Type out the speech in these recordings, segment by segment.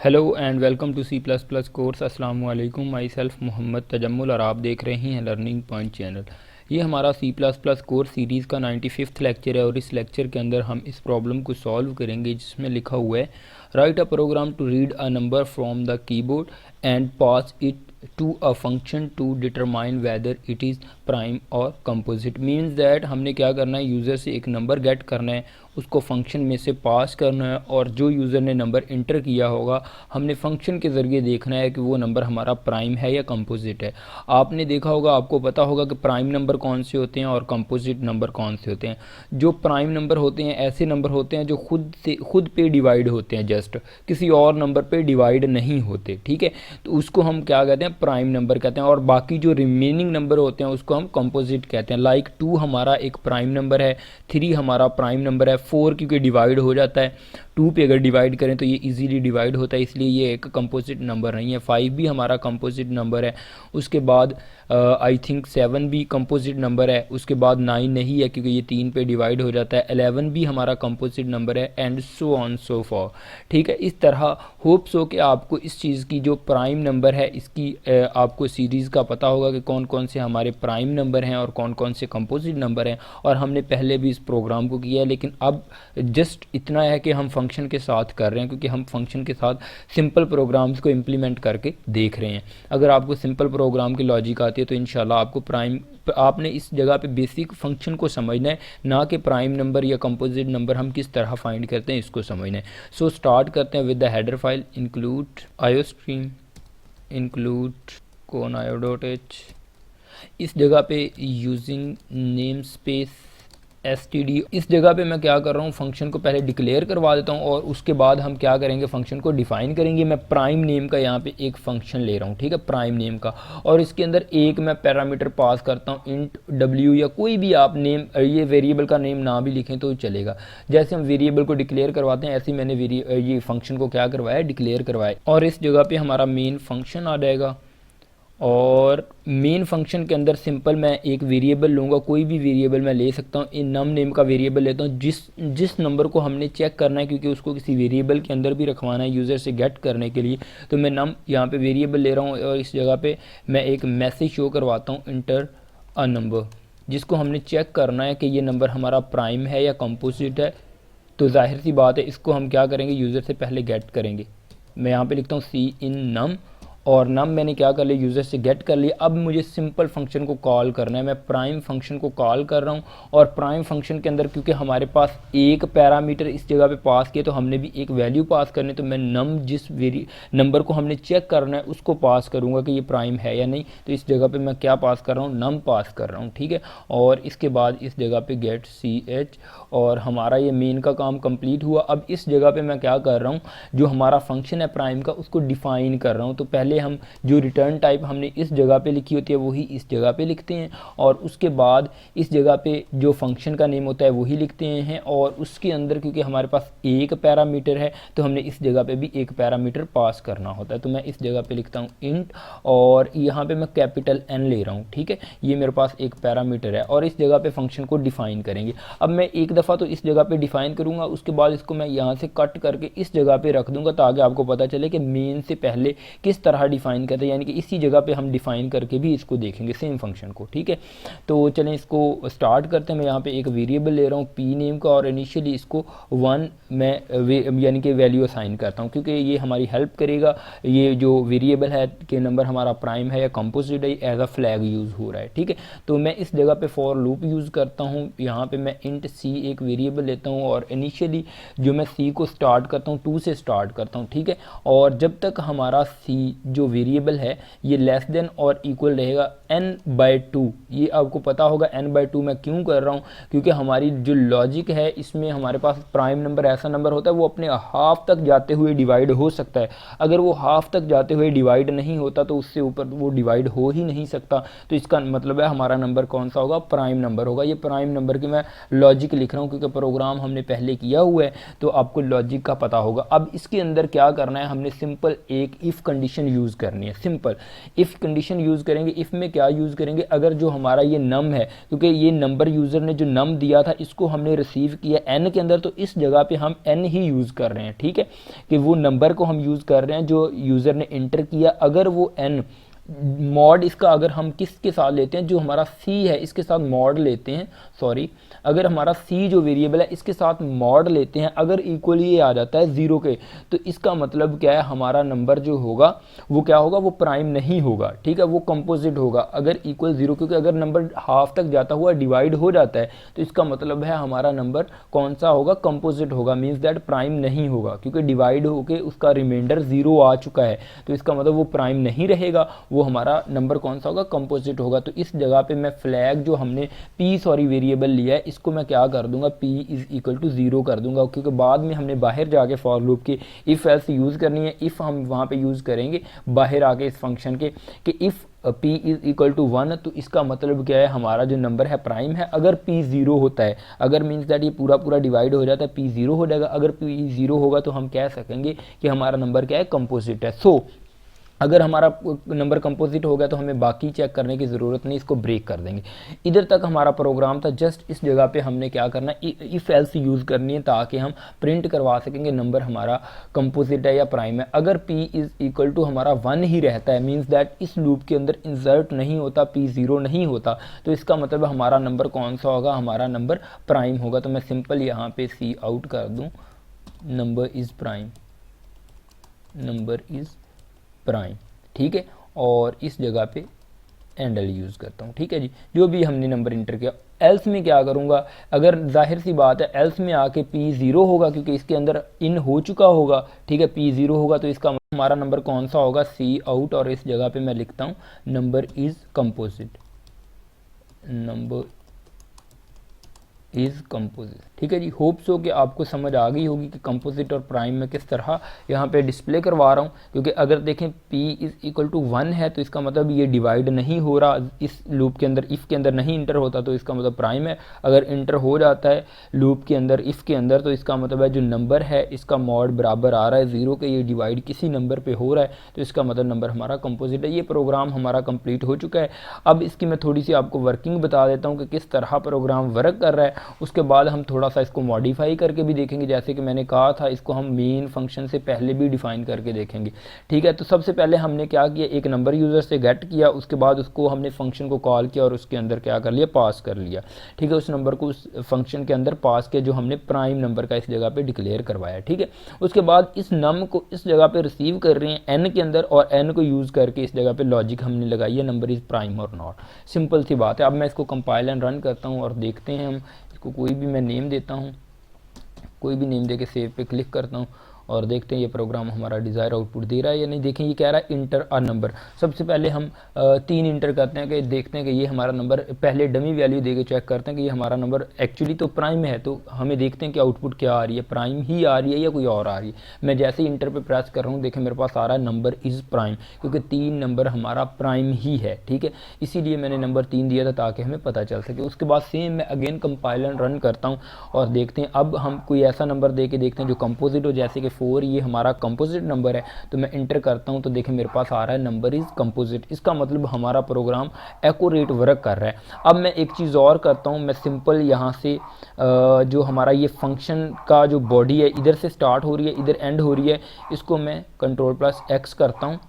Hello and welcome to C plus plus course. अस्सलाम वालेकुम। My self Mohammad Tajammul और आप देख रहे हैं लर्निंग पॉइंट चैनल। ये हमारा C plus plus course series का 95th लेक्चर है और इस लेक्चर के अंदर हम इस प्रॉब्लम को सॉल्व करेंगे जिसमें लिखा हुआ है write a program to read a number from the keyboard and pass it to a function to determine whether it is prime और कंपोजिट। मीन्स दैट हमने क्या करना है, यूज़र से एक नंबर गेट करना है, उसको फंक्शन में से पास करना है और जो यूज़र ने नंबर इंटर किया होगा हमने फंक्शन के ज़रिए देखना है कि वो नंबर हमारा प्राइम है या कंपोजिट है। आपने देखा होगा, आपको पता होगा कि प्राइम नंबर कौन से होते हैं और कंपोजिट नंबर कौन से होते हैं। जो प्राइम नंबर होते हैं ऐसे नंबर होते हैं जो खुद पे डिवाइड होते हैं, जस्ट किसी और नंबर पे डिवाइड नहीं होते, ठीक है। तो उसको हम क्या कहते हैं, प्राइम नंबर कहते हैं। और बाकी जो रिमेनिंग नंबर होते हैं उसको हम कंपोजिट कहते हैं। लाइक 2 हमारा एक प्राइम नंबर है, 3 हमारा प्राइम नंबर है, 4 क्योंकि डिवाइड हो जाता है, 2 पे अगर डिवाइड करें तो ये इजीली डिवाइड होता है, इसलिए ये एक कंपोजिट नंबर नहीं है। 5 भी हमारा कंपोजिट नंबर है। उसके बाद आई थिंक 7 भी कंपोजिट नंबर है। उसके बाद 9 नहीं है क्योंकि ये 3 पे डिवाइड हो जाता है। 11 भी हमारा कंपोजिट नंबर है and so on so for, ठीक है। इस तरह होप सो कि आपको इस चीज़ की जो प्राइम नंबर है इसकी आपको सीरीज़ का पता होगा कि कौन कौन से हमारे प्राइम नंबर हैं और कौन कौन से कंपोजिट नंबर हैं। और हमने पहले भी इस प्रोग्राम को किया है, लेकिन अब जस्ट इतना है कि हम फंक्शन के साथ कर रहे हैं क्योंकि हम फंक्शन के साथ सिंपल प्रोग्राम्स को इम्प्लीमेंट करके देख रहे हैं। अगर आपको सिंपल प्रोग्राम की लॉजिक आती है तो इंशाल्लाह आपको आपने इस जगह पे बेसिक फंक्शन को समझना है, ना कि प्राइम नंबर या कंपोजिट नंबर हम किस तरह फाइंड करते हैं इसको समझना है। सो स्टार्ट करते हैं with the header file include iostream include conio dot H. इस जगह पे यूजिंग नेम स्पेस std, इस जगह पे मैं क्या कर रहा हूँ, फंक्शन को पहले डिक्लेयर करवा देता हूँ और उसके बाद हम क्या करेंगे, फंक्शन को डिफाइन करेंगे। मैं प्राइम नेम का यहाँ पे एक फंक्शन ले रहा हूँ, ठीक है, प्राइम नेम का, और इसके अंदर एक मैं पैरामीटर पास करता हूँ इंट w, या कोई भी आप नेम, ये वेरिएबल का नेम ना भी लिखें तो चलेगा। जैसे हम वेरिएबल को डिक्लेयर करवाते हैं ऐसे ही मैंने ये फंक्शन को क्या करवाया, डिक्लेयर करवाया। और इस जगह पर हमारा मेन फंक्शन आ जाएगा और मेन फंक्शन के अंदर सिंपल मैं एक वेरिएबल लूँगा, कोई भी वेरिएबल मैं ले सकता हूँ। इन नम नेम का वेरिएबल लेता हूँ जिस नंबर को हमने चेक करना है, क्योंकि उसको किसी वेरिएबल के अंदर भी रखवाना है यूज़र से गेट करने के लिए। तो मैं नम यहाँ पे वेरिएबल ले रहा हूँ और इस जगह पे मैं एक मैसेज शो करवाता हूँ इंटर अ नंबर, जिसको हमने चेक करना है कि ये नंबर हमारा प्राइम है या कंपोजिट है। तो जाहिर सी बात है इसको हम क्या करेंगे, यूज़र से पहले गेट करेंगे। मैं यहाँ पे लिखता हूँ सी इन नम, और नम मैंने क्या कर लिया, यूज़र से गेट कर लिया। अब मुझे सिंपल फंक्शन को कॉल करना है। मैं प्राइम फंक्शन को कॉल कर रहा हूँ और प्राइम फंक्शन के अंदर क्योंकि हमारे पास एक पैरामीटर इस जगह पे पास किया तो हमने भी एक वैल्यू पास करनी। तो मैं नम जिस नंबर को हमने चेक करना है उसको पास करूँगा कि ये प्राइम है या नहीं। तो इस जगह पर मैं क्या पास कर रहा हूँ, नम पास कर रहा हूँ, ठीक है। और इसके बाद इस जगह पर गेट ch, और हमारा ये मेन का काम कंप्लीट हुआ। अब इस जगह पे मैं क्या कर रहा हूँ, जो हमारा फंक्शन है प्राइम का उसको डिफाइन कर रहा हूँ। तो पहले हम जो रिटर्न टाइप हमने इस जगह पे लिखी होती है वही इस जगह पे लिखते हैं, और उसके बाद इस जगह पे जो फंक्शन का नेम होता है वही लिखते हैं। और उसके अंदर क्योंकि हमारे पास एक पैरामीटर है तो हमने इस जगह पे भी एक पैरामीटर पास करना होता है। तो मैं इस जगह पे लिखता हूँ इंट, और यहाँ पे मैं कैपिटल N ले रहा हूँ, ठीक है। ये मेरे पास एक पैरामीटर है और इस जगह पे फंक्शन को डिफाइन करेंगे। अब मैं एक दफ़ा तो इस जगह पे डिफाइन करूँगा, उसके बाद इसको मैं यहाँ से कट करके इस जगह पे रख दूँगा ताकि आपको पता चले कि मेन से पहले किस तरह डिफाइन करते हैं, यानी कि इसी जगह पे हम डिफाइन करके भी इसको देखेंगे सेम फंक्शन को, ठीक है। तो चलें इसको स्टार्ट करते हैं। मैं यहाँ पे एक वेरिएबल ले रहा हूँ पी नेम का और इनिशियली इसको 1 मैं यानी कि वैल्यू असाइन करता हूँ क्योंकि ये हमारी हेल्प करेगा। ये जो वेरिएबल है कि नंबर हमारा प्राइम है या कंपोजिट है एज अ फ्लैग यूज़ हो रहा है, ठीक है। तो मैं इस जगह पे फॉर लूप यूज़ करता हूँ। यहाँ पे मैं इंट सी एक वेरिएबल लेता हूँ और इनिशियली जो मैं सी को स्टार्ट करता हूँ 2 से स्टार्ट करता हूँ, ठीक है। और जब तक हमारा सी जो वेरिएबल है ये लेस देन और इक्वल रहेगा n/2। ये आपको पता होगा n/2 मैं क्यों कर रहा हूँ, क्योंकि हमारी जो लॉजिक है इसमें हमारे पास प्राइम नंबर ऐसा नंबर होता है वो अपने हाफ तक जाते हुए डिवाइड हो सकता है। अगर वो हाफ तक जाते हुए डिवाइड नहीं होता तो उससे ऊपर वो डिवाइड हो ही नहीं सकता। तो इसका मतलब है हमारा नंबर कौन सा होगा, प्राइम नंबर होगा। ये प्राइम नंबर की मैं लॉजिक लिख रहा हूँ क्योंकि प्रोग्राम हमने पहले किया हुआ है तो आपको लॉजिक का पता होगा। अब इसके अंदर क्या करना है, हमने सिंपल एक इफ़ कंडीशन यूज़ करनी है, सिंपल। इफ़ कंडीशन यूज़ करेंगे। इफ़ में क्या यूज़ करेंगे, अगर जो हमारा ये नम है, क्योंकि ये नंबर यूज़र ने जो नम दिया था इसको हमने रिसीव किया एन के अंदर, तो इस जगह पे हम एन ही यूज़ कर रहे हैं, ठीक है, कि वो नंबर को हम यूज़ कर रहे हैं जो यूज़र ने इंटर किया। अगर वो एन मॉड इसका अगर हम किसके साथ लेते हैं, जो हमारा सी है इसके साथ मॉड लेते हैं, सॉरी, अगर हमारा सी जो वेरिएबल है इसके साथ मॉड लेते हैं, अगर इक्वल ये आ जाता है ज़ीरो के, तो इसका मतलब क्या है, हमारा नंबर जो होगा वो क्या होगा, वो प्राइम नहीं होगा, ठीक है, वो कंपोजिट होगा अगर इक्वल ज़ीरो, क्योंकि अगर नंबर हाफ तक जाता हुआ डिवाइड हो जाता है तो इसका मतलब है हमारा नंबर कौन सा होगा, कंपोजिट होगा, मीन्स दैट प्राइम नहीं होगा, क्योंकि डिवाइड होके उसका रिमाइंडर ज़ीरो आ चुका है, तो इसका मतलब वो प्राइम नहीं रहेगा, वो हमारा नंबर कौन सा होगा, कंपोजिट होगा। तो इस जगह पे मैं फ्लैग जो हमने पी सॉरी वेरिएबल लिया है इसको मैं क्या कर दूंगा, p is equal to zero कर दूंगा, क्योंकि बाद में हमने बाहर जाके फॉर लूप की इफ़ एल्स यूज़ करनी है। इफ़ हम वहाँ पे यूज़ करेंगे बाहर आके इस फंक्शन के कि if p is equal to 1, तो इसका मतलब क्या है, हमारा जो नंबर है प्राइम है। अगर p ज़ीरो होता है, अगर मीन्स दैट ये पूरा पूरा डिवाइड हो जाता है, p ज़ीरो हो जाएगा, अगर p ज़ीरो होगा तो हम कह सकेंगे कि हमारा नंबर क्या है, कंपोजिट है। सो अगर हमारा नंबर कंपोजिट हो गया तो हमें बाकी चेक करने की ज़रूरत नहीं, इसको ब्रेक कर देंगे। इधर तक हमारा प्रोग्राम था, जस्ट इस जगह पे हमने क्या करना है, इफ़ एल्स यूज़ करनी है ताकि हम प्रिंट करवा सकेंगे नंबर हमारा कंपोजिट है या प्राइम है। अगर p इज़ इक्वल टू हमारा 1 ही रहता है, मीन्स दैट इस लूप के अंदर इंसर्ट नहीं होता, p ज़ीरो नहीं होता, तो इसका मतलब हमारा नंबर कौन सा होगा, हमारा नंबर प्राइम होगा। तो मैं सिंपल यहाँ पे सी आउट कर दूँ, number is prime, number is prime, ठीक है, और इस जगह पे एंडल यूज़ करता हूँ, ठीक है जी, जो भी हमने नंबर इंटर किया। एल्स में क्या करूँगा, अगर जाहिर सी बात है एल्स में आके p ज़ीरो होगा, क्योंकि इसके अंदर इन हो चुका होगा, ठीक है, p ज़ीरो होगा, तो इसका हमारा नंबर कौन सा होगा, सी आउट, और इस जगह पे मैं लिखता हूँ number is composite, number is composite, ठीक है जी। होप सो कि आपको समझ आ गई होगी कि कंपोजिट और प्राइम में किस तरह यहाँ पे डिस्प्ले करवा रहा हूँ, क्योंकि अगर देखें p इज़ इक्वल टू 1 है तो इसका मतलब ये डिवाइड नहीं हो रहा, इस लूप के अंदर इफ़ के अंदर नहीं इंटर होता, तो इसका मतलब प्राइम है। अगर इंटर हो जाता है लूप के अंदर इफ़ के अंदर, तो इसका मतलब है जो नंबर है इसका मॉड बराबर आ रहा है ज़ीरो के, ये डिवाइड किसी नंबर पर हो रहा है, तो इसका मतलब नंबर हमारा कंपोजिट है। ये प्रोग्राम हमारा कंप्लीट हो चुका है। अब इसकी मैं थोड़ी सी आपको वर्किंग बता देता हूँ कि किस तरह प्रोग्राम वर्क कर रहा है, उसके बाद हम थोड़ा सा इसको मॉडिफाई करके भी देखेंगे। जैसे कि मैंने कहा था, इसको हम मेन फंक्शन से पहले भी डिफाइन करके देखेंगे, ठीक है। तो सबसे पहले हमने क्या किया, एक नंबर यूज़र से गेट किया, उसके बाद उसको हमने फंक्शन को कॉल किया और उसके अंदर क्या कर लिया, पास कर लिया, ठीक है, उस नंबर को उस फंक्शन के अंदर पास किया जो हमने प्राइम नंबर का इस जगह पे डिक्लेयर करवाया, ठीक है। उसके बाद इस नम को इस जगह पे रिसीव कर रहे हैं एन के अंदर, और एन को यूज़ करके इस जगह पे लॉजिक हमने लगाई है नंबर इज़ प्राइम और नॉट, सिंपल सी बात है। अब मैं इसको कंपाइल एंड रन करता हूँ और देखते हैं हम इसको, कोई भी मैं नेम देता हूँ, कोई भी नेम देके सेव पे क्लिक करता हूँ और देखते हैं ये प्रोग्राम हमारा डिज़ायर आउटपुट दे रहा है या नहीं। देखें ये कह रहा है इंटर अ नंबर। सबसे पहले हम 3 इंटर करते हैं कि देखते हैं कि ये हमारा नंबर, पहले डमी वैल्यू दे के चेक करते हैं कि ये हमारा नंबर एक्चुअली तो प्राइम है, तो हमें देखते हैं कि आउटपुट क्या आ रही है, प्राइम ही आ रही है या कोई और आ रही है। मैं जैसे ही इंटर पर प्रेस कर रहा हूँ, देखें मेरे पास आ रहा है नंबर इज़ प्राइम, क्योंकि 3 नंबर हमारा प्राइम ही है, ठीक है, इसीलिए मैंने नंबर 3 दिया था ताकि हमें पता चल सके। उसके बाद सेम मैं अगेन कंपाइल एंड रन करता हूँ और देखते हैं, अब हम कोई ऐसा नंबर दे के देखते हैं जो कंपोजिट हो, जैसे कि 4 ये हमारा कंपोजिट नंबर है, तो मैं इंटर करता हूं तो देखें मेरे पास आ रहा है नंबर इज़ कंपोजिट। इसका मतलब हमारा प्रोग्राम एक्यूरेट वर्क कर रहा है। अब मैं एक चीज़ और करता हूं, मैं सिंपल यहां से जो हमारा ये फंक्शन का जो बॉडी है इधर से स्टार्ट हो रही है, इधर एंड हो रही है, इसको मैं कंट्रोल+X करता हूँ,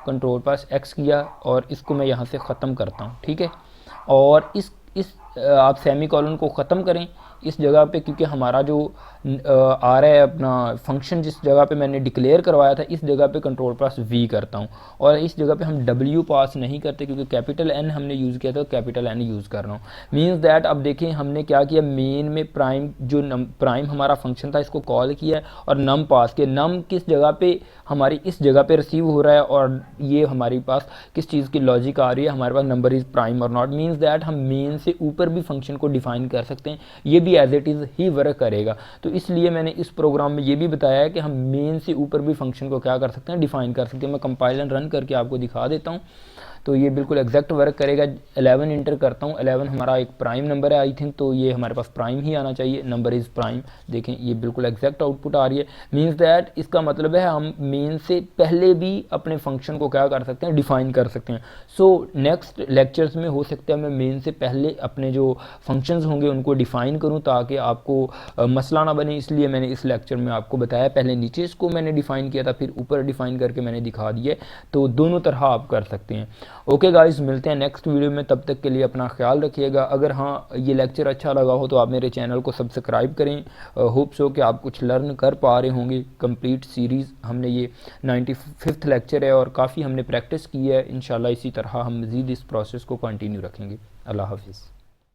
कंट्रोल+X किया और इसको मैं यहाँ से ख़त्म करता हूँ, ठीक है। और इस आप सेमीकोलन को ख़त्म करें इस जगह पे, क्योंकि हमारा जो आ रहा है अपना फंक्शन जिस जगह पे मैंने डिक्लेयर करवाया था, इस जगह पे कंट्रोल+V करता हूँ, और इस जगह पे हम W पास नहीं करते क्योंकि कैपिटल N हमने यूज़ किया था, तो कैपिटल N यूज़ कर रहा हूँ। मीन्स दैट अब देखें हमने क्या किया, मेन में प्राइम जो प्राइम हमारा फंक्शन था इसको कॉल किया और नम पास किया। नम किस जगह पे, हमारी इस जगह पे रिसीव हो रहा है, और ये हमारे पास किस चीज़ की लॉजिक आ रही है, हमारे पास नंबर इज़ प्राइम और नॉट। मीन्स दैट हम मेन से ऊपर भी फंक्शन को डिफाइन कर सकते हैं, ये भी एज इट इज़ ही वर्क करेगा। तो इसलिए मैंने इस प्रोग्राम में ये भी बताया है कि हम मेन से ऊपर भी फंक्शन को क्या कर सकते हैं, डिफाइन कर सकते हैं। मैं कंपाइल एंड रन करके आपको दिखा देता हूँ। तो ये बिल्कुल एग्जैक्ट वर्क करेगा। 11 इंटर करता हूँ, 11 हमारा एक प्राइम नंबर है आई थिंक, तो ये हमारे पास प्राइम ही आना चाहिए, नंबर इज़ प्राइम। देखें ये बिल्कुल एग्जैक्ट आउटपुट आ रही है। मीन्स दैट इसका मतलब है हम मेन से पहले भी अपने फंक्शन को क्या कर सकते हैं, डिफाइन कर सकते हैं। सो नेक्स्ट लेक्चर्स में हो सकता है मैं मेन से पहले अपने जो फंक्शंस होंगे उनको डिफाइन करूं ताकि आपको मसला ना बने, इसलिए मैंने इस लेक्चर में आपको बताया। पहले नीचे इसको मैंने डिफाइन किया था, फिर ऊपर डिफाइन करके मैंने दिखा दिया, तो दोनों तरह आप कर सकते हैं। ओके गाइस, मिलते हैं नेक्स्ट वीडियो में, तब तक के लिए अपना ख्याल रखिएगा। अगर हाँ ये लेक्चर अच्छा लगा हो तो आप मेरे चैनल को सब्सक्राइब करें। होप सो कि आप कुछ लर्न कर पा रहे होंगे। कंप्लीट सीरीज़ हमने ये 95th लेक्चर है और काफ़ी हमने प्रैक्टिस की है। इंशाल्लाह इसी तरह हम मज़ीद इस प्रोसेस को कंटिन्यू रखेंगे। अल्लाह हाफिज़।